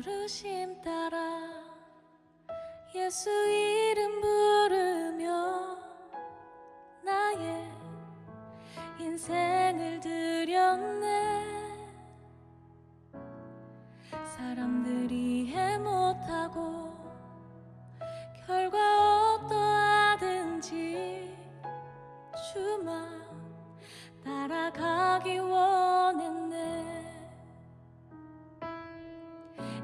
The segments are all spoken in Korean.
부르심 따라 예수 이름 부르며 나의 인생을 드렸네. 사람들이 이해 못하고 결과 어떠하든지 주만 따라가기 원했네.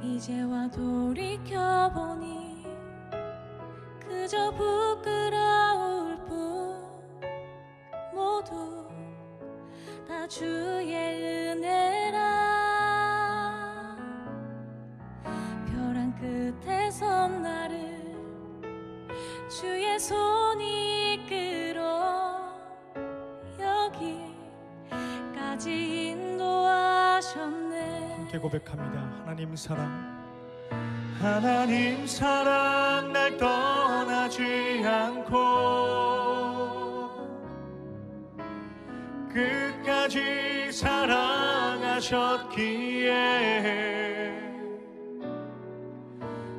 이제와 돌이켜보니 그저 부끄러울 뿐 모두 다 주의 은혜라. 벼랑 끝에 선 나를 주의 손이 이끌어 여기까지 인도하셨네. 함께 고백합니다. 하나님 사랑, 하나님 사랑 날 떠나지 않고 끝까지 사랑하셨기에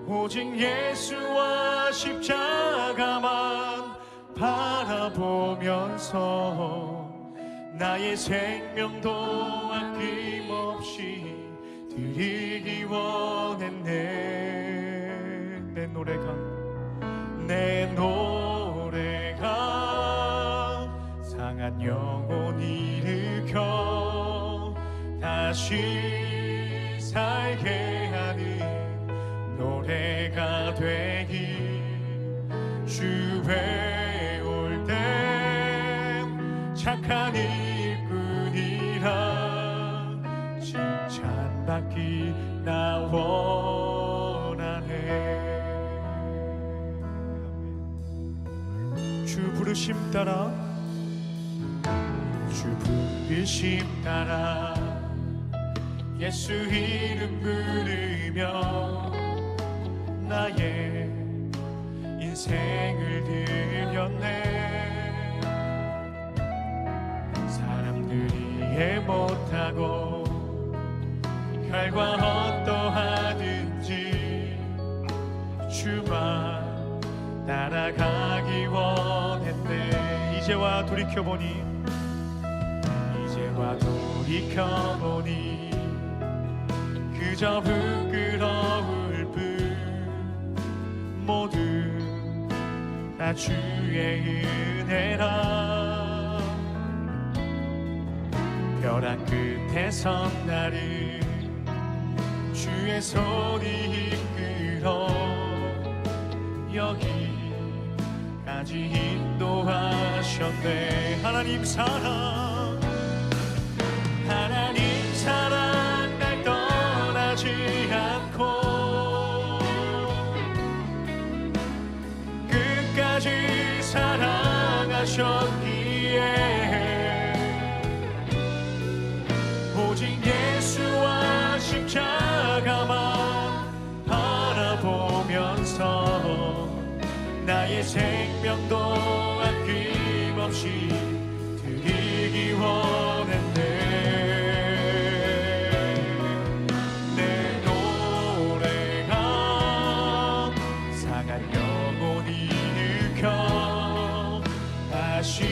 오직 예수와 십자가만 바라보면서 나의 생명도 아낌없이 드리기 원했네. 내 노래가 상한 영혼 일으켜 다시 살게 하는 노래가 되기. 주에 올 땐 착한 일꾼이라 칭찬받기 나 원하네. 주 부르심 따라, 주 부르심 따라 예수 이름 부르며 나의 인생을 드렸네. 사람들이 이해 못하고 결과 어떠하든지 주만 따라가기 원했네. 이제와 돌이켜보니 그저 부끄러울 뿐 모두 다 주의 은혜라. 벼랑 끝에 선 나를 주의 손이 이끌어 여기까지 인도하셨네. 하나님 사랑 날 떠나지 않고 끝까지 사랑하셨기에 오직 예수와 십자가만 바라보면서 나의 생명도 아낌없이 드리기 원했네. 내 노래가 상한 영혼이 일으켜 다시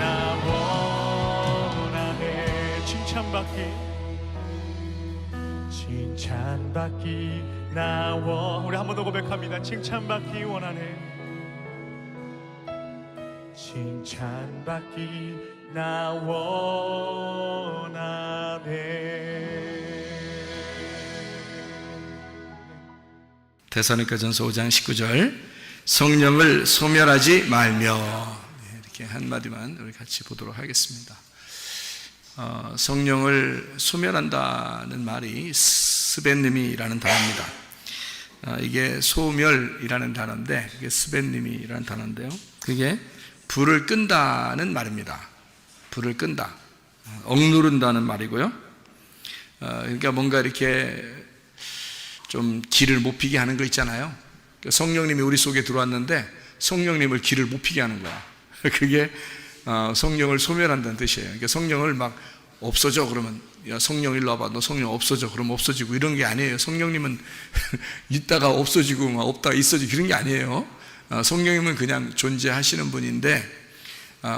나 원하네. 칭찬받기 나 원. 우리 한 번 더 고백합니다. 칭찬받기 원하네. 칭찬받기 나 원하네. 데살로니가전서 5장 19절, 성령을 소멸하지 말며, 이렇게 한마디만 우리 같이 보도록 하겠습니다. 성령을 소멸한다는 말이 스벤님이라는 단어입니다. 이게 소멸이라는 단어인데, 이게 스벤님이라는 단어인데요, 그게 불을 끈다는 말입니다. 불을 끈다, 억누른다는 말이고요. 그러니까 뭔가 이렇게 좀 기를 못 피게 하는 거 있잖아요. 성령님이 우리 속에 들어왔는데 성령님을 기를 못 피게 하는 거야. 그게 성령을 소멸한다는 뜻이에요. 그러니까 성령을 막 없어져 그러면, 야 성령 일로 와봐, 너 성령 없어져 그러면 없어지고 이런 게 아니에요. 성령님은 있다가 없어지고 막 없다가 있어지고 그런 게 아니에요. 성령님은 그냥 존재하시는 분인데,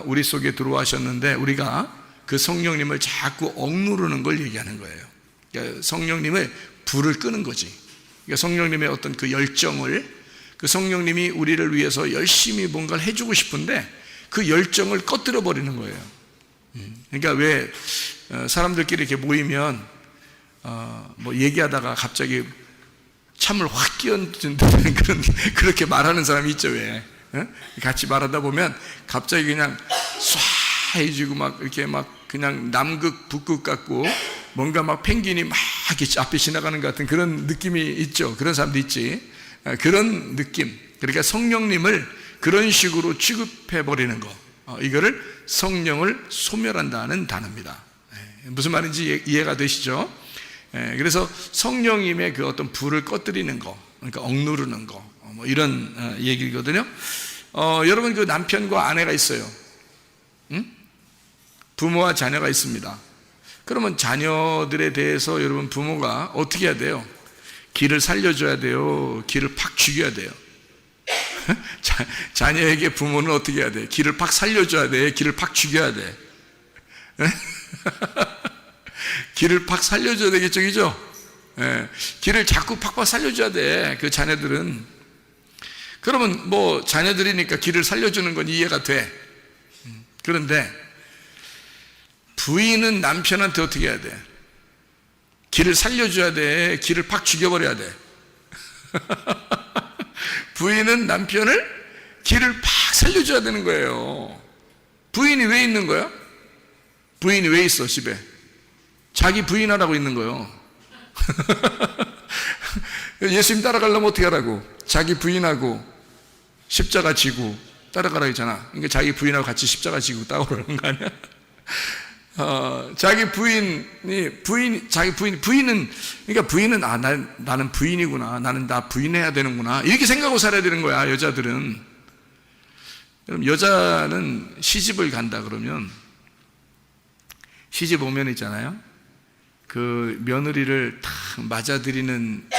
우리 속에 들어와셨는데 우리가 그 성령님을 자꾸 억누르는 걸 얘기하는 거예요. 그러니까 성령님의 불을 끄는 거지. 그러니까 성령님의 어떤 그 열정을, 그 성령님이 우리를 위해서 열심히 뭔가를 해주고 싶은데 그 열정을 꺼뜨려 버리는 거예요. 그러니까 왜 사람들끼리 이렇게 모이면 뭐 얘기하다가 갑자기 참을 확 끼얹는 그런, 그렇게 말하는 사람이 있죠. 왜 같이 말하다 보면 갑자기 그냥 쏴 해지고 막 이렇게 막 그냥 남극 북극 같고 뭔가 막 펭귄이 막 이렇게 앞에 지나가는 것 같은 그런 느낌이 있죠. 그런 사람도 있지. 그런 느낌. 그러니까 성령님을 그런 식으로 취급해버리는 거, 이거를 성령을 소멸한다는 단어입니다. 무슨 말인지 이해가 되시죠? 그래서 성령님의 그 어떤 불을 꺼뜨리는 거, 그러니까 억누르는 거, 뭐 이런 얘기거든요. 여러분 그 남편과 아내가 있어요. 응? 부모와 자녀가 있습니다. 그러면 자녀들에 대해서 여러분 부모가 어떻게 해야 돼요? 기를 살려줘야 돼요? 기를 팍 죽여야 돼요? 자녀에게 부모는 어떻게 해야 돼? 기를 팍 살려줘야 돼? 기를 팍 죽여야 돼? 기를 팍 살려줘야 되겠죠, 그죠? 기를 자꾸 팍팍 살려줘야 돼, 그 자녀들은. 그러면 뭐 자녀들이니까 기를 살려주는 건 이해가 돼. 그런데 부인은 남편한테 어떻게 해야 돼? 기를 살려줘야 돼? 기를 팍 죽여버려야 돼? 부인은 남편을 기를 팍 살려줘야 되는 거예요. 부인이 왜 있는 거야? 부인이 왜 있어 집에? 자기 부인하라고 있는 거예요. 예수님 따라가려면 어떻게 하라고? 자기 부인하고 십자가 지고 따라가라 했잖아. 그러니까 자기 부인하고 같이 십자가 지고 따라오라는 거 아니야? 자기 부인은, 그러니까 부인은, 나는 부인이구나. 나는 나 부인해야 되는구나. 이렇게 생각하고 살아야 되는 거야, 여자들은. 그럼 여자는 시집을 간다 그러면, 시집 오면 있잖아요. 그 며느리를 탁 맞아들이는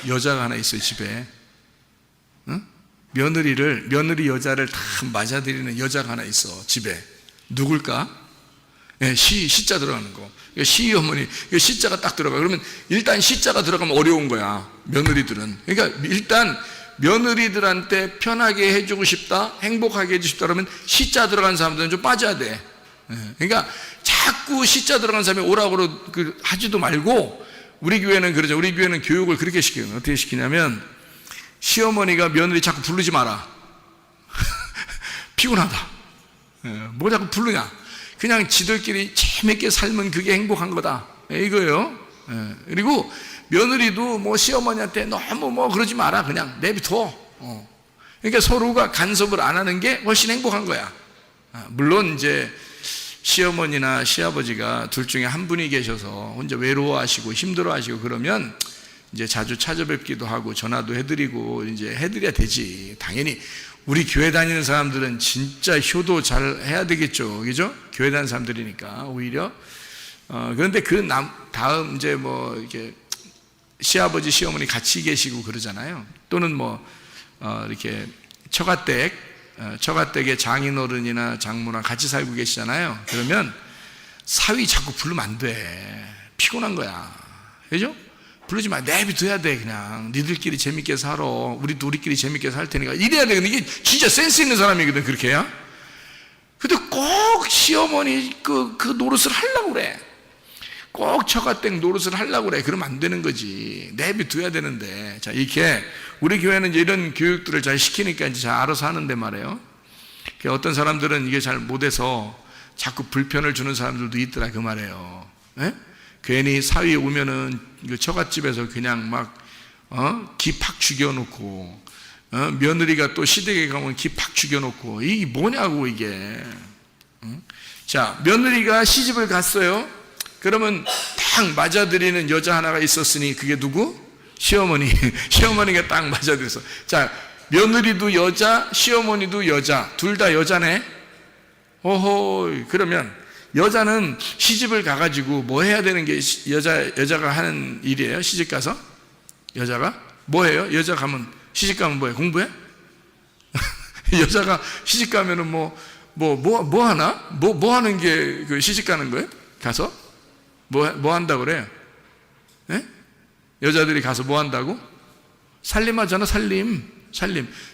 여자가 하나 있어요, 집에. 응? 며느리 여자를 탁 맞아들이는 여자가 하나 있어, 집에. 누굴까? 시자 들어가는 거. 시어머니, 시자가 딱 들어가. 그러면 일단 시자가 들어가면 어려운 거야, 며느리들은. 그러니까 일단 며느리들한테 편하게 해주고 싶다, 행복하게 해주고 싶다 그러면 시자 들어간 사람들은 좀 빠져야 돼. 그러니까 자꾸 시자 들어간 사람이 오라고 하지도 말고, 우리 교회는 그러죠. 우리 교회는 교육을 그렇게 시켜요. 어떻게 시키냐면, 시어머니가 며느리 자꾸 부르지 마라. 피곤하다. 뭐 자꾸 부르냐. 그냥 지들끼리 재밌게 살면 그게 행복한 거다, 이거예요. 그리고 며느리도 뭐 시어머니한테 너무 뭐 그러지 마라, 그냥 내비둬. 그러니까 서로가 간섭을 안 하는 게 훨씬 행복한 거야. 물론 이제 시어머니나 시아버지가 둘 중에 한 분이 계셔서 혼자 외로워하시고 힘들어하시고 그러면 이제 자주 찾아뵙기도 하고 전화도 해드리고 이제 해드려야 되지. 당연히 우리 교회 다니는 사람들은 진짜 효도 잘 해야 되겠죠, 그죠? 교회 다니는 사람들이니까 오히려. 그런데 그 다음 이제 뭐 이렇게 시아버지 시어머니 같이 계시고 그러잖아요. 또는 뭐 이렇게 처가댁 처가댁에 장인어른이나 장모나 같이 살고 계시잖아요. 그러면 사위 자꾸 부르면 안 돼. 피곤한 거야. 그죠? 부르지 마. 내비둬야 돼. 그냥 니들끼리 재밌게 살아. 우리도 우리끼리 재밌게 살 테니까 이래야 돼. 근데 이게 진짜 센스 있는 사람이거든. 그렇게 해야. 근데 꼭 시어머니 그 노릇을 하려고 그래. 꼭 처가댁 노릇을 하려고 그래. 그러면 안 되는 거지. 내비둬야 되는데. 자, 이렇게 우리 교회는 이제 이런 교육들을 잘 시키니까 이제 잘 알아서 하는데 말이에요. 어떤 사람들은 이게 잘 못해서 자꾸 불편을 주는 사람들도 있더라 그 말이에요. 예? 괜히 사위 오면은 처갓집에서 그냥 막 기 팍 죽여놓고 며느리가 또 시댁에 가면 기 팍 죽여놓고 이게 뭐냐고 이게. 자, 며느리가 시집을 갔어요. 그러면 딱 맞아들이는 여자 하나가 있었으니 그게 누구? 시어머니. 시어머니가 딱 맞아들였어. 자, 며느리도 여자, 시어머니도 여자, 둘 다 여자네. 오호. 그러면 여자는 시집을 가가지고 뭐 해야 되는 게 여자가 하는 일이에요? 시집 가서 여자가 뭐 해요? 여자 가면 시집 가면 뭐해? 공부해? 여자가 시집 가면은 뭐 하나? 뭐 하는 게 그 시집 가는 거예요? 가서 뭐 한다고 그래요? 예? 여자들이 가서 뭐 한다고? 살림하잖아.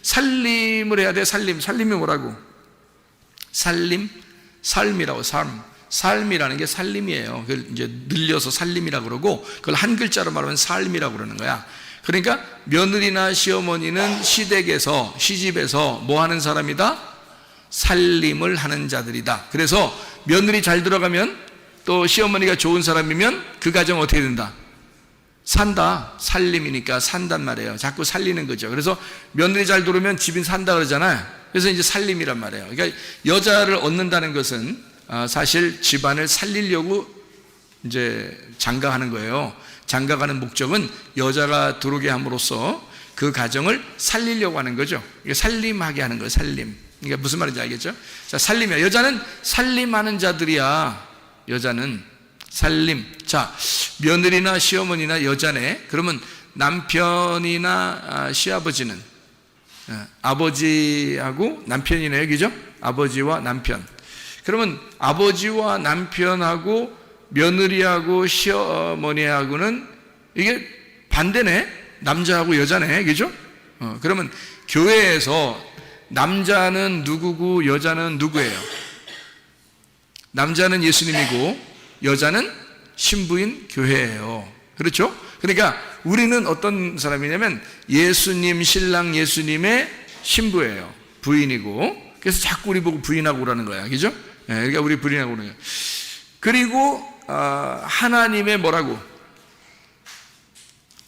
살림을 해야 돼. 살림이 뭐라고? 삶이라고. 삶이라는 게 살림이에요. 그걸 이제 늘려서 살림이라고 그러고, 그걸 한 글자로 말하면 삶이라고 그러는 거야. 그러니까 며느리나 시어머니는 시댁에서, 시집에서 뭐 하는 사람이다? 살림을 하는 자들이다. 그래서 며느리 잘 들어가면, 또 시어머니가 좋은 사람이면 그 가정 어떻게 된다? 산다. 살림이니까 산단 말이에요. 자꾸 살리는 거죠. 그래서 며느리 잘 들어오면 집이 산다 그러잖아요. 그래서 이제 살림이란 말이에요. 그러니까 여자를 얻는다는 것은 사실 집안을 살리려고 이제 장가하는 거예요. 장가가는 목적은 여자가 들어오게 함으로써 그 가정을 살리려고 하는 거죠. 살림하게 하는 거예요. 살림. 그러니까 무슨 말인지 알겠죠? 자, 살림이야. 여자는 살림하는 자들이야. 여자는 살림. 자, 며느리나 시어머니나 여자네. 그러면 남편이나 시아버지는 아버지하고 남편이네요. 그죠? 아버지와 남편. 그러면 아버지와 남편하고 며느리하고 시어머니하고는 이게 반대네. 남자하고 여자네. 그죠? 그러면 교회에서 남자는 누구고 여자는 누구예요? 남자는 예수님이고 여자는 신부인 교회예요. 그렇죠? 그러니까 우리는 어떤 사람이냐면 예수님, 신랑 예수님의 신부예요. 부인이고. 그래서 자꾸 우리 보고 부인하고 그러는 거야. 그죠? 그러니까 우리 부인하고 그러는 거야. 그리고 하나님의 뭐라고?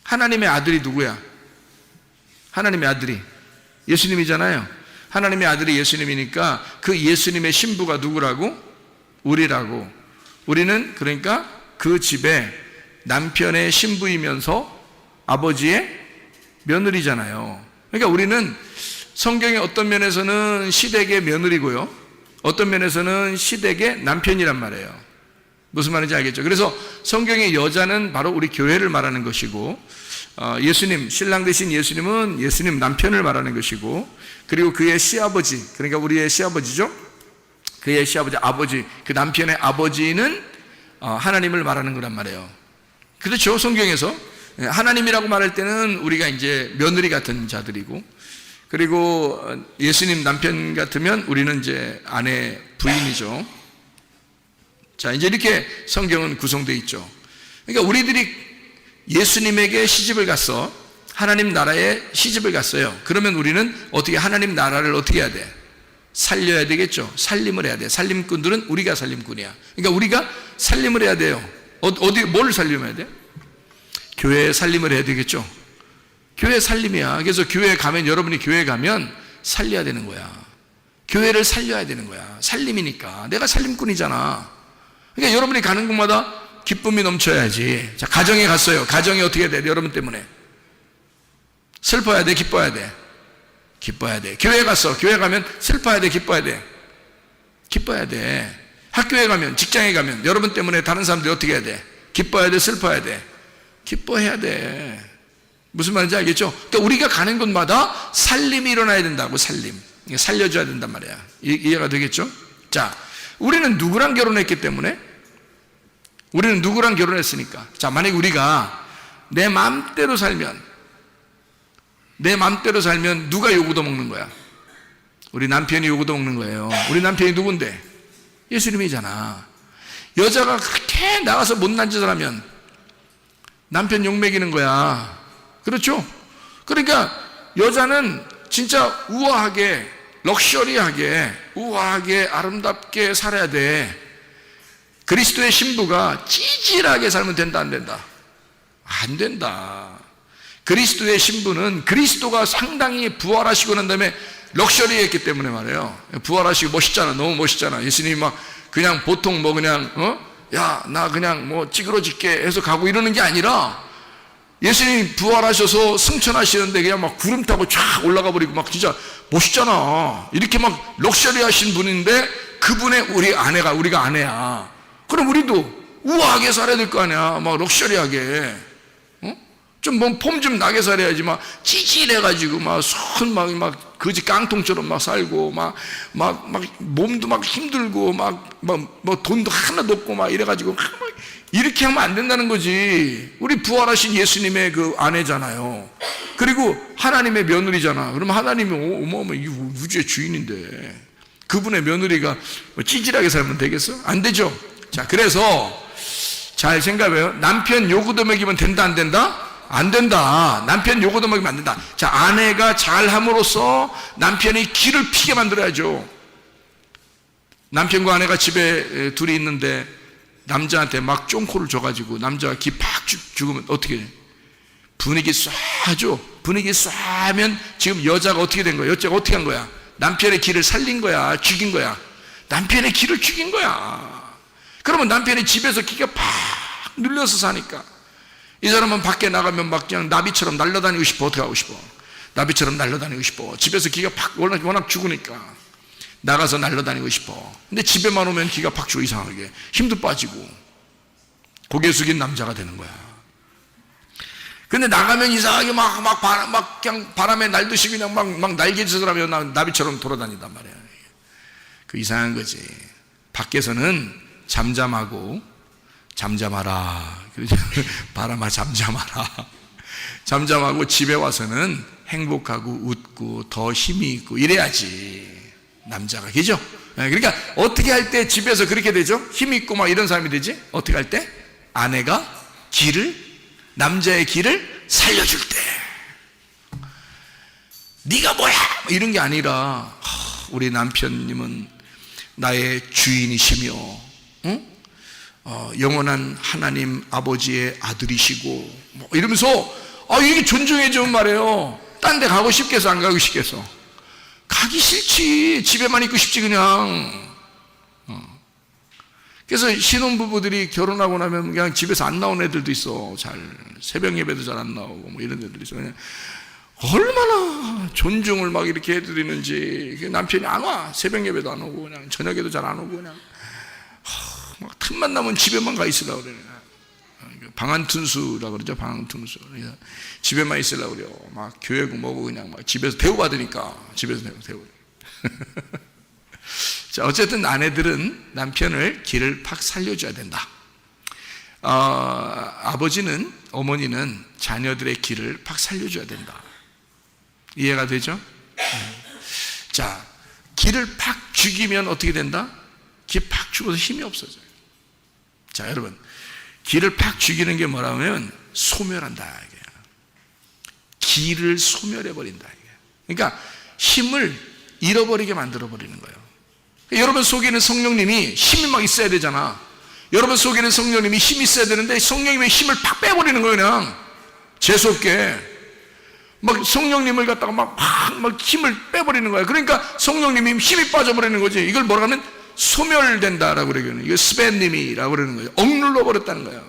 하나님의 아들이 누구야? 하나님의 아들이 예수님이잖아요. 하나님의 아들이 예수님이니까 그 예수님의 신부가 누구라고? 우리라고. 우리는 그러니까 그 집에 남편의 신부이면서 아버지의 며느리잖아요. 그러니까 우리는 성경의 어떤 면에서는 시댁의 며느리고요, 어떤 면에서는 시댁의 남편이란 말이에요. 무슨 말인지 알겠죠? 그래서 성경의 여자는 바로 우리 교회를 말하는 것이고, 예수님, 신랑 되신 예수님은 예수님 남편을 말하는 것이고, 그리고 그의 시아버지, 그러니까 우리의 시아버지죠. 그의 시아버지, 아버지, 그 남편의 아버지는 하나님을 말하는 거란 말이에요. 그렇죠? 성경에서 하나님이라고 말할 때는 우리가 이제 며느리 같은 자들이고, 그리고 예수님 남편 같으면 우리는 이제 아내, 부인이죠. 자, 이제 이렇게 성경은 구성되어 있죠. 그러니까 우리들이 예수님에게 시집을 갔어. 하나님 나라에 시집을 갔어요. 그러면 우리는 어떻게 하나님 나라를 어떻게 해야 돼? 살려야 되겠죠. 살림을 해야 돼. 살림꾼들은 우리가 살림꾼이야. 그러니까 우리가 살림을 해야 돼요. 뭘 살림해야 돼? 교회에 살림을 해야 되겠죠. 교회 살림이야. 그래서 교회에 가면, 여러분이 교회에 가면 살려야 되는 거야. 교회를 살려야 되는 거야. 살림이니까. 내가 살림꾼이잖아. 그러니까 여러분이 가는 곳마다 기쁨이 넘쳐야지. 자, 가정에 갔어요. 가정이 어떻게 해야 돼? 여러분 때문에. 슬퍼야 돼? 기뻐야 돼? 기뻐야 돼. 교회 갔어. 교회 가면 슬퍼야 돼? 기뻐야 돼? 기뻐야 돼. 학교에 가면, 직장에 가면 여러분 때문에 다른 사람들이 어떻게 해야 돼? 기뻐야 돼? 슬퍼야 돼? 기뻐해야 돼. 무슨 말인지 알겠죠? 그러니까 우리가 가는 곳마다 살림이 일어나야 된다고. 살림. 살려줘야 된단 말이야. 이해가 되겠죠? 자, 우리는 누구랑 결혼했기 때문에? 우리는 누구랑 결혼했으니까. 자, 만약에 우리가 내 마음대로 살면 누가 요구도 먹는 거야? 우리 남편이 요구도 먹는 거예요. 우리 남편이 누군데? 예수님이잖아. 여자가 그렇게 나가서 못난 짓을 하면 남편 욕먹이는 거야. 그렇죠? 그러니까 여자는 진짜 우아하게, 럭셔리하게, 우아하게, 아름답게 살아야 돼. 그리스도의 신부가 찌질하게 살면 된다, 안 된다? 안 된다. 그리스도의 신부는 그리스도가 상당히 부활하시고 난 다음에 럭셔리했기 때문에 말이에요. 부활하시고 멋있잖아. 너무 멋있잖아. 예수님이 막 그냥 보통 뭐 그냥 야, 나 그냥 뭐 찌그러질게 해서 가고 이러는 게 아니라 예수님이 부활하셔서 승천하시는데 그냥 막 구름 타고 쫙 올라가 버리고 막 진짜 멋있잖아. 이렇게 막 럭셔리하신 분인데 그분의 우리가 아내야. 그럼 우리도 우아하게 살아야 될 거 아니야. 막 럭셔리하게. 좀 뭐 폼 좀 나게 살아야지. 막 찌질해가지고 막 손 막 거지 깡통처럼 막 살고 막 몸도 막 힘들고 뭐 돈도 하나도 없고 막 이래가지고 막 이렇게 하면 안 된다는 거지. 우리 부활하신 예수님의 그 아내잖아요. 그리고 하나님의 며느리잖아. 그러면 하나님이 어마어마 우주의 주인인데 그분의 며느리가 뭐 찌질하게 살면 되겠어? 안 되죠. 자, 그래서 잘 생각해요. 남편 요구도 먹이면 된다, 안 된다? 안 된다. 남편 요구도 먹이면 안 된다. 자, 아내가 잘함으로써 남편이 기를 피게 만들어야죠. 남편과 아내가 집에 둘이 있는데 남자한테 막 쫑코를 줘가지고 남자가 기 팍 죽으면 어떻게 해? 분위기 쏴죠. 분위기 쏴면 지금 여자가 어떻게 된 거야? 여자가 어떻게 한 거야? 남편의 기를 살린 거야? 죽인 거야? 남편의 기를 죽인 거야. 그러면 남편이 집에서 기가 팍 눌려서 사니까 이 사람은 밖에 나가면 막 그냥 나비처럼 날아다니고 싶어. 어떻게 하고 싶어? 나비처럼 날아다니고 싶어. 집에서 기가 팍 워낙 죽으니까 나가서 날아다니고 싶어. 근데 집에만 오면 기가 팍 죽어. 이상하게 힘도 빠지고 고개 숙인 남자가 되는 거야. 근데 나가면 이상하게 막 그냥 바람에 날듯이 그냥 막 날개짓을 하면 나비처럼 돌아다닌단 말이야. 그 이상한 거지. 밖에서는 잠잠하라. 바람아 잠잠하라. 잠잠하고 집에 와서는 행복하고 웃고 더 힘이 있고 이래야지 남자가. 그죠? 그러니까 어떻게 할 때 집에서 그렇게 되죠? 힘이 있고 막 이런 사람이 되지? 어떻게 할 때? 아내가 남자의 기를 살려줄 때. 네가 뭐야? 이런 게 아니라 우리 남편님은 나의 주인이시며 영원한 하나님 아버지의 아들이시고 뭐 이러면서 이게 존중해 주면 말이에요. 딴 데 가고 싶겠어, 안 가고 싶겠어? 가기 싫지. 집에만 있고 싶지 그냥. 그래서 신혼부부들이 결혼하고 나면 그냥 집에서 안 나온 애들도 있어. 잘 새벽 예배도 잘 안 나오고 뭐 이런 애들이 있어. 그냥 얼마나 존중을 막 이렇게 해드리는지. 남편이 안 와. 새벽 예배도 안 오고 그냥 저녁에도 잘 안 오고 그냥 막 틈만 나면 집에만 가 있으려고 그래. 방한툰수라고 그러죠. 방한툰수. 집에만 있으려고 그래요. 막 교회고 뭐고 그냥 막 집에서 대우받으니까 집에서 대우. 자, 어쨌든 아내들은 남편을 기를 팍 살려줘야 된다. 아버지는, 어머니는 자녀들의 기를 팍 살려줘야 된다. 이해가 되죠? 자, 기를 팍 죽이면 어떻게 된다? 기 팍 죽어서 힘이 없어져요. 자, 여러분, 기를 팍 죽이는 게 뭐라면 소멸한다 이게. 기를 소멸해버린다 이게. 그러니까 힘을 잃어버리게 만들어버리는 거예요. 여러분 속에는 성령님이 힘이 막 있어야 되잖아. 여러분 속에는 성령님이 힘이 있어야 되는데 성령님의 힘을 팍 빼버리는 거예요. 그냥 재수없게 막 성령님을 갖다가 막 힘을 빼버리는 거예요. 그러니까 성령님이 힘이 빠져버리는 거지. 이걸 뭐라 하면 소멸된다라고 그러거든요. 이거 스벤님이라고 그러는 거예요. 억눌러 버렸다는 거예요.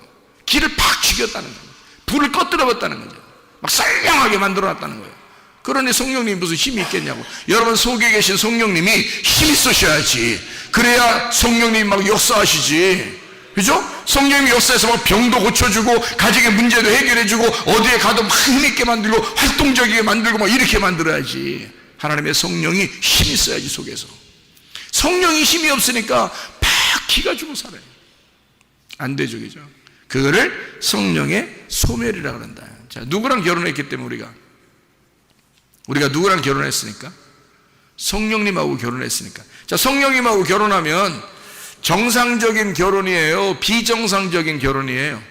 기를 팍 죽였다는 거예요. 불을 꺼뜨려 버렸다는 거죠. 막 썰렁하게 만들어 놨다는 거예요. 그러니 성령님이 무슨 힘이 있겠냐고. 여러분 속에 계신 성령님이 힘 있으셔야지. 그래야 성령님이 막 역사하시지. 그죠? 성령님이 역사해서 막 병도 고쳐주고 가정의 문제도 해결해주고 어디에 가도 막 힘있게 만들고 활동적이게 만들고 막 이렇게 만들어야지. 하나님의 성령이 힘이 있어야지 속에서. 성령이 힘이 없으니까 막 기가 죽어 살아요. 안 되죠, 그죠? 그거를 성령의 소멸이라고 한다. 자, 누구랑 결혼했기 때문에 우리가 누구랑 결혼했으니까? 성령님하고 결혼했으니까. 자, 성령님하고 결혼하면 정상적인 결혼이에요? 비정상적인 결혼이에요?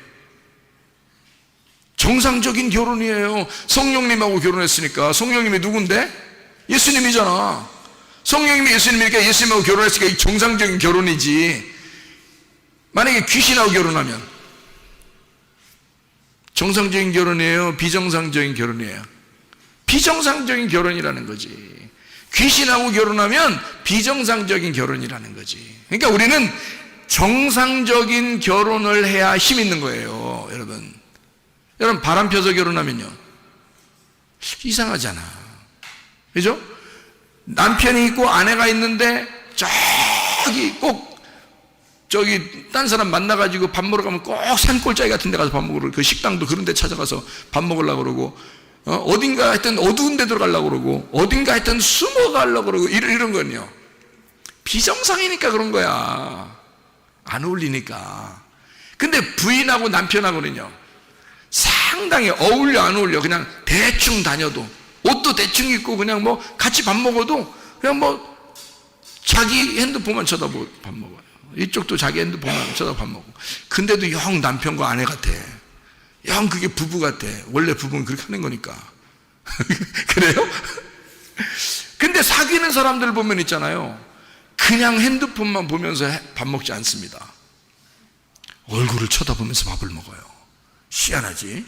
정상적인 결혼이에요. 성령님하고 결혼했으니까. 성령님이 누군데? 예수님이잖아. 성령님이 예수님이니까 예수님하고 결혼했으니까 이 정상적인 결혼이지. 만약에 귀신하고 결혼하면 정상적인 결혼이에요? 비정상적인 결혼이에요? 비정상적인 결혼이라는 거지. 귀신하고 결혼하면 비정상적인 결혼이라는 거지. 그러니까 우리는 정상적인 결혼을 해야 힘 있는 거예요, 여러분. 여러분, 바람 펴서 결혼하면요, 이상하잖아. 그죠? 남편이 있고 아내가 있는데 딴 사람 만나가지고 밥 먹으러 가면 꼭 산골짜기 같은 데 가서 밥 먹으러, 그 식당도 그런 데 찾아가서 밥 먹으려고 그러고, 어딘가 하여튼 어두운 데 들어가려고 그러고, 어딘가 하여튼 숨어가려고 그러고, 이런 거는요, 비정상이니까 그런 거야. 안 어울리니까. 근데 부인하고 남편하고는요, 상당히 어울려, 안 어울려. 그냥 대충 다녀도, 옷도 대충 입고, 그냥 뭐 같이 밥 먹어도 그냥 뭐 자기 핸드폰만 쳐다보고 밥 먹어요. 이쪽도 자기 핸드폰만 쳐다보고 밥 먹고. 근데도 영 남편과 아내 같아. 영 그게 부부 같아. 원래 부부는 그렇게 하는 거니까. 그래요? 근데 사귀는 사람들 보면 있잖아요, 그냥 핸드폰만 보면서 밥 먹지 않습니다. 얼굴을 쳐다보면서 밥을 먹어요. 희한하지?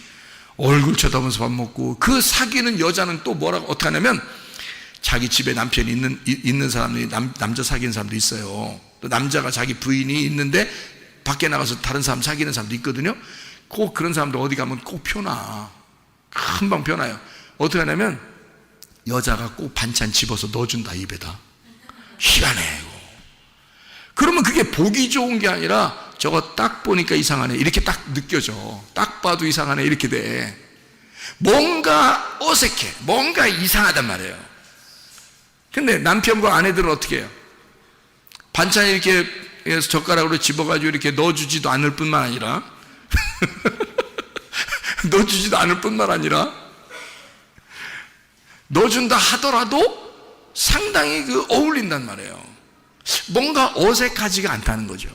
얼굴 쳐다보면서 밥 먹고, 그 사귀는 여자는 또 어떻게 하냐면, 자기 집에 남편이 있는 사람이, 남자 사귀는 사람도 있어요. 또 남자가 자기 부인이 있는데 밖에 나가서 다른 사람 사귀는 사람도 있거든요. 꼭 그런 사람도 어디 가면 꼭 펴놔. 금방 펴놔요. 어떻게 하냐면 여자가 꼭 반찬 집어서 넣어준다, 입에다. 희한해. 그러면 그게 보기 좋은 게 아니라, 저거 딱 보니까 이상하네, 이렇게 딱 느껴져. 딱 봐도 이상하네, 이렇게 돼. 뭔가 어색해, 뭔가 이상하단 말이에요. 근데 남편과 아내들은 어떻게 해요? 반찬 이렇게 젓가락으로 집어가지고 이렇게 넣어주지도 않을 뿐만 아니라 넣어준다 하더라도 상당히 어울린단 말이에요. 뭔가 어색하지가 않다는 거죠.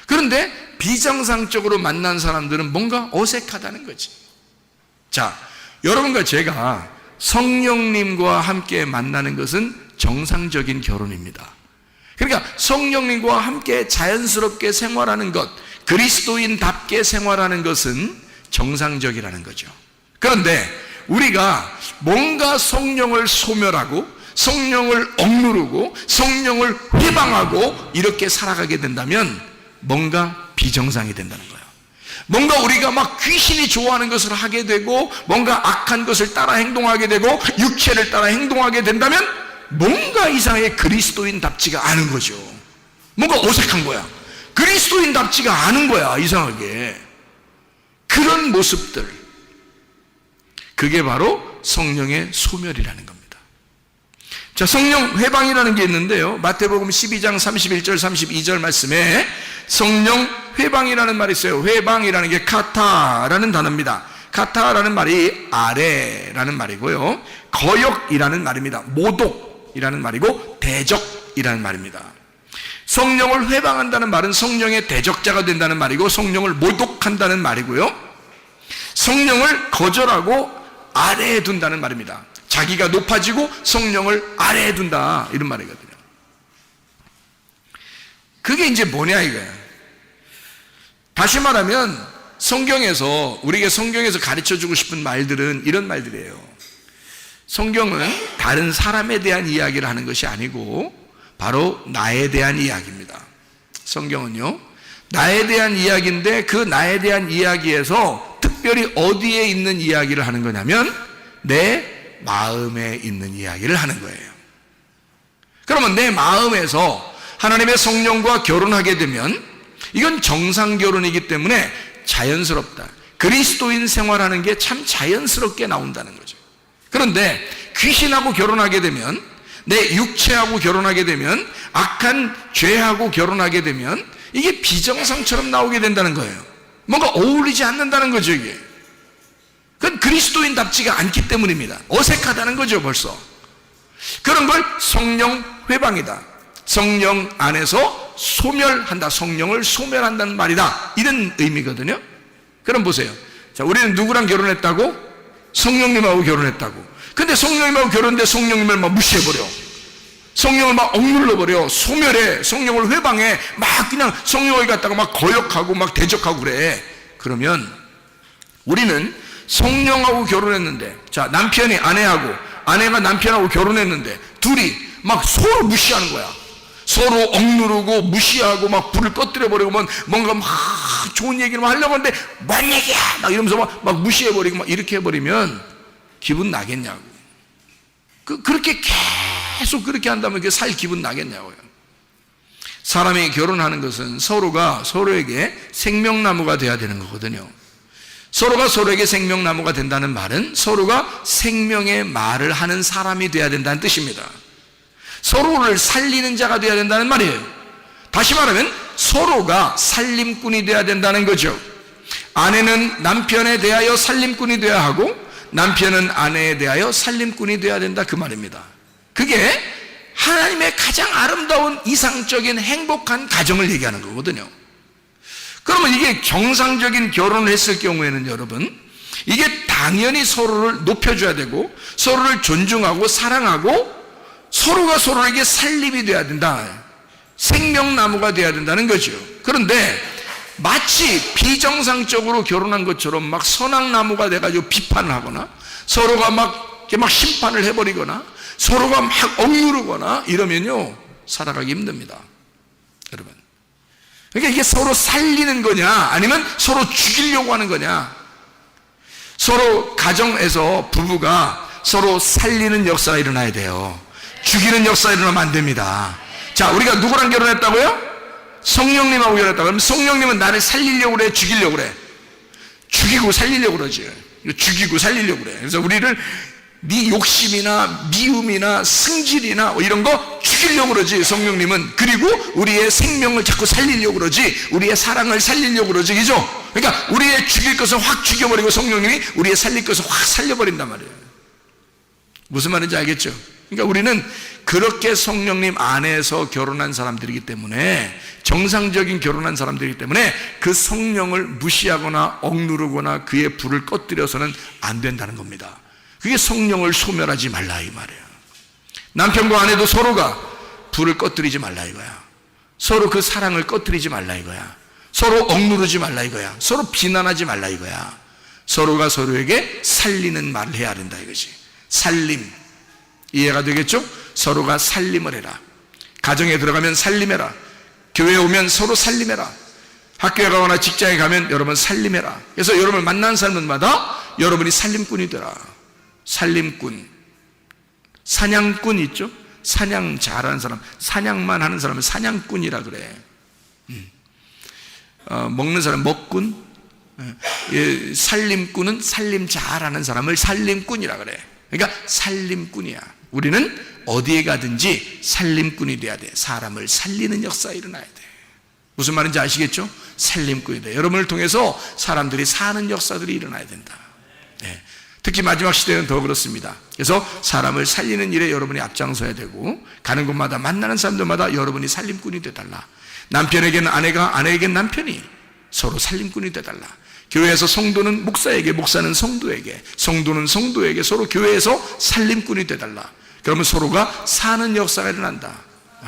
그런데 비정상적으로 만난 사람들은 뭔가 어색하다는 거지. 자, 여러분과 제가 성령님과 함께 만나는 것은 정상적인 결혼입니다. 그러니까 성령님과 함께 자연스럽게 생활하는 것, 그리스도인답게 생활하는 것은 정상적이라는 거죠. 그런데 우리가 뭔가 성령을 소멸하고 성령을 억누르고 성령을 회방하고 이렇게 살아가게 된다면 뭔가 비정상이 된다는 거예요. 뭔가 우리가 막 귀신이 좋아하는 것을 하게 되고, 뭔가 악한 것을 따라 행동하게 되고, 육체를 따라 행동하게 된다면 뭔가 이상하게 그리스도인답지가 않은 거죠. 뭔가 어색한 거야. 그리스도인답지가 않은 거야, 이상하게. 그런 모습들, 그게 바로 성령의 소멸이라는 겁니다. 자, 성령 회방이라는 게 있는데요, 마태복음 12장 31절 32절 말씀에 성령 회방이라는 말이 있어요. 회방이라는 게 카타라는 단어입니다. 카타라는 말이 아래라는 말이고요, 거역이라는 말입니다. 모독이라는 말이고, 대적이라는 말입니다. 성령을 회방한다는 말은 성령의 대적자가 된다는 말이고, 성령을 모독한다는 말이고요, 성령을 거절하고 아래에 둔다는 말입니다. 자기가 높아지고 성령을 아래에 둔다, 이런 말이거든요. 그게 이제 뭐냐 이거예요. 다시 말하면 성경에서, 우리에게 성경에서 가르쳐주고 싶은 말들은 이런 말들이에요. 성경은 다른 사람에 대한 이야기를 하는 것이 아니고 바로 나에 대한 이야기입니다. 성경은요, 나에 대한 이야기인데, 그 나에 대한 이야기에서 특별히 어디에 있는 이야기를 하는 거냐면 내 마음에 있는 이야기를 하는 거예요. 그러면 내 마음에서 하나님의 성령과 결혼하게 되면 이건 정상 결혼이기 때문에 자연스럽다. 그리스도인 생활하는 게 참 자연스럽게 나온다는 거죠. 그런데 귀신하고 결혼하게 되면, 내 육체하고 결혼하게 되면, 악한 죄하고 결혼하게 되면 이게 비정상처럼 나오게 된다는 거예요. 뭔가 어울리지 않는다는 거죠. 이게 그건 그리스도인답지가 않기 때문입니다. 어색하다는 거죠. 벌써 그런 걸 성령 회방이다, 성령 안에서 소멸한다, 성령을 소멸한다는 말이다, 이런 의미거든요. 그럼 보세요. 자, 우리는 누구랑 결혼했다고? 성령님하고 결혼했다고. 근데 성령님하고 결혼했는데 성령님을 막 무시해버려, 성령을 막 억눌러버려, 소멸해, 성령을 회방해, 막 그냥 성령을 갖다가 막 거역하고 막 대적하고 그래. 그러면 우리는 성령하고 결혼했는데, 자, 남편이 아내하고, 아내가 남편하고 결혼했는데 둘이 막 서로 무시하는 거야. 서로 억누르고 무시하고 막 불을 꺼뜨려버리고 뭔가 막 좋은 얘기를 하려고 하는데 뭔 얘기야 막 이러면서 막 무시해버리고 막 이렇게 해버리면 기분 나겠냐고. 그렇게 계속 그렇게 한다면 그게 살 기분 나겠냐고요. 사람이 결혼하는 것은 서로가 서로에게 생명나무가 돼야 되는 거거든요. 서로가 서로에게 생명나무가 된다는 말은 서로가 생명의 말을 하는 사람이 돼야 된다는 뜻입니다. 서로를 살리는 자가 돼야 된다는 말이에요. 다시 말하면 서로가 살림꾼이 돼야 된다는 거죠. 아내는 남편에 대하여 살림꾼이 되어야 하고 남편은 아내에 대하여 살림꾼이 되어야 된다, 그 말입니다. 그게 하나님의 가장 아름다운 이상적인 행복한 가정을 얘기하는 거거든요. 그러면 이게 정상적인 결혼을 했을 경우에는 여러분, 이게 당연히 서로를 높여줘야 되고 서로를 존중하고 사랑하고 서로가 서로에게 살림이 돼야 된다, 생명나무가 돼야 된다는 거죠. 그런데 마치 비정상적으로 결혼한 것처럼 막 선악나무가 돼가지고 비판을 하거나 서로가 막 심판을 해버리거나 서로가 막 억누르거나 이러면요, 살아가기 힘듭니다, 여러분. 그러니까 이게 서로 살리는 거냐 아니면 서로 죽이려고 하는 거냐. 서로 가정에서 부부가 서로 살리는 역사가 일어나야 돼요. 죽이는 역사가 일어나면 안 됩니다. 자, 우리가 누구랑 결혼했다고요? 성령님하고 결혼했다고. 그럼 성령님은 나를 살리려고 그래, 죽이려고 그래? 죽이고 살리려고 그러지. 죽이고 살리려고 그래. 그래서 우리를 네 욕심이나 미움이나 승질이나 이런 거 죽이려고 그러지, 성령님은. 그리고 우리의 생명을 자꾸 살리려고 그러지, 우리의 사랑을 살리려고 그러지, 그죠? 그러니까 우리의 죽일 것을 확 죽여버리고 성령님이 우리의 살릴 것을 확 살려버린단 말이에요. 무슨 말인지 알겠죠? 그러니까 우리는 그렇게 성령님 안에서 결혼한 사람들이기 때문에, 정상적인 결혼한 사람들이기 때문에 그 성령을 무시하거나 억누르거나 그의 불을 꺼뜨려서는 안 된다는 겁니다. 그게 성령을 소멸하지 말라 이 말이에요. 남편과 아내도 서로가 불을 꺼뜨리지 말라 이거야. 서로 그 사랑을 꺼뜨리지 말라 이거야. 서로 억누르지 말라 이거야. 서로 비난하지 말라 이거야. 서로가 서로에게 살리는 말을 해야 된다 이거지. 살림, 이해가 되겠죠? 서로가 살림을 해라. 가정에 들어가면 살림해라. 교회에 오면 서로 살림해라. 학교에 가거나 직장에 가면 여러분 살림해라. 그래서 여러분을 만난 사람마다 여러분이 살림꾼이 되라. 살림꾼, 사냥꾼 있죠? 사냥 잘하는 사람, 사냥만 하는 사람을 사냥꾼이라 그래. 먹는 사람 먹꾼, 살림꾼은 살림 잘하는 사람을 살림꾼이라 그래. 그러니까 살림꾼이야. 우리는 어디에 가든지 살림꾼이 돼야 돼. 사람을 살리는 역사가 일어나야 돼. 무슨 말인지 아시겠죠? 살림꾼이 돼. 여러분을 통해서 사람들이 사는 역사들이 일어나야 된다. 네. 특히 마지막 시대는 더 그렇습니다. 그래서 사람을 살리는 일에 여러분이 앞장서야 되고, 가는 곳마다 만나는 사람들마다 여러분이 살림꾼이 되달라. 남편에게는 아내가, 아내에게는 남편이 서로 살림꾼이 되달라. 교회에서 성도는 목사에게, 목사는 성도에게, 성도는 성도에게 서로 교회에서 살림꾼이 되달라. 그러면 서로가 사는 역사가 일어난다.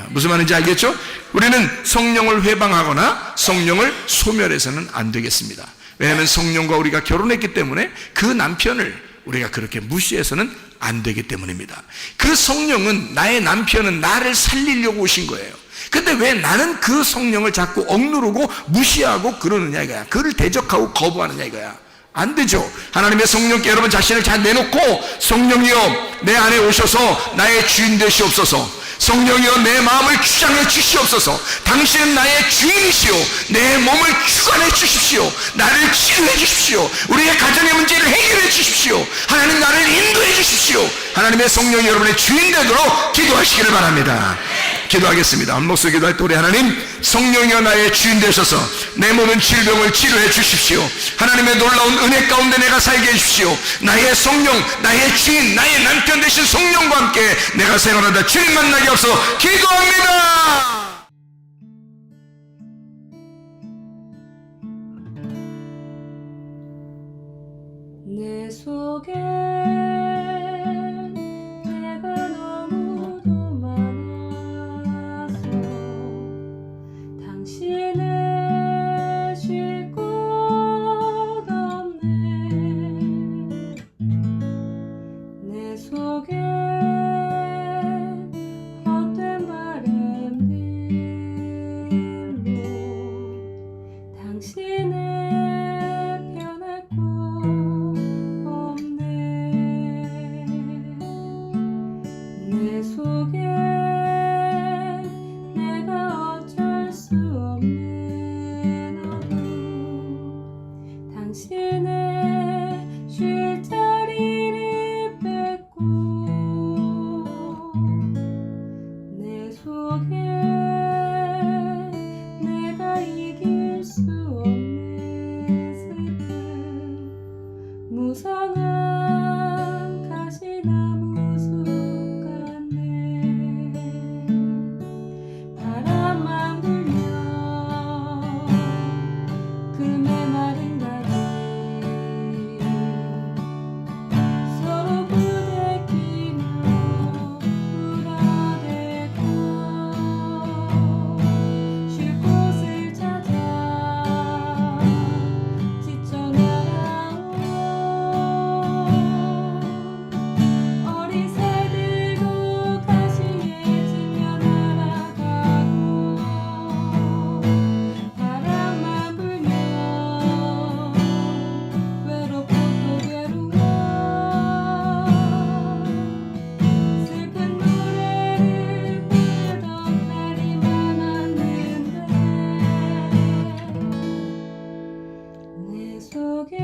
무슨 말인지 알겠죠? 우리는 성령을 회방하거나 성령을 소멸해서는 안 되겠습니다. 왜냐하면 성령과 우리가 결혼했기 때문에 그 남편을 우리가 그렇게 무시해서는 안 되기 때문입니다. 그 성령은, 나의 남편은 나를 살리려고 오신 거예요. 근데 왜 나는 그 성령을 자꾸 억누르고 무시하고 그러느냐 이거야. 그를 대적하고 거부하느냐 이거야. 안 되죠. 하나님의 성령께 여러분 자신을 잘 내놓고, 성령이여 내 안에 오셔서 나의 주인 되시옵소서. 성령이여 내 마음을 주장해 주시옵소서. 당신은 나의 주인이시옵소서. 주십시오. 내 몸을 주관해 주십시오. 나를 치료해 주십시오. 우리의 가정의 문제를 해결해 주십시오. 하나님 나를 인도해 주십시오. 하나님의 성령이 여러분의 주인 되도록 기도하시기를 바랍니다. 기도하겠습니다. 한 목소리 기도할 때 우리 하나님, 성령이여 나의 주인 되셔서 내 모든 질병을 치료해 주십시오. 하나님의 놀라운 은혜 가운데 내가 살게 해주십시오. 나의 성령, 나의 주인, 나의 남편 되신 성령과 함께 내가 생활하다 주님 만나게 하옵소서. 기도합니다. 내 속에 내가 너무도 많아서 당신을 쉴 곳 없네. 내 속에 헛된 바램들로 당신을 변할 곳 없네. 내 속에 내가 어쩔 수 없는 어둠, 당신의 쉴 자리를 뺏고 내 속에 내가 이길 수 없는 슬픔, 무성한 가시나무 숲 같네. 바람만 불면 그 메마른 가지 서로 부대끼며 울어대고 쉴 곳을 찾아 지쳐 날아온 어리새들도 가시에 질려 날아가고, 바람만 불면 외롭고 또 괴로워 슬픈 노래를 부르던 날이 많았는데 내 속에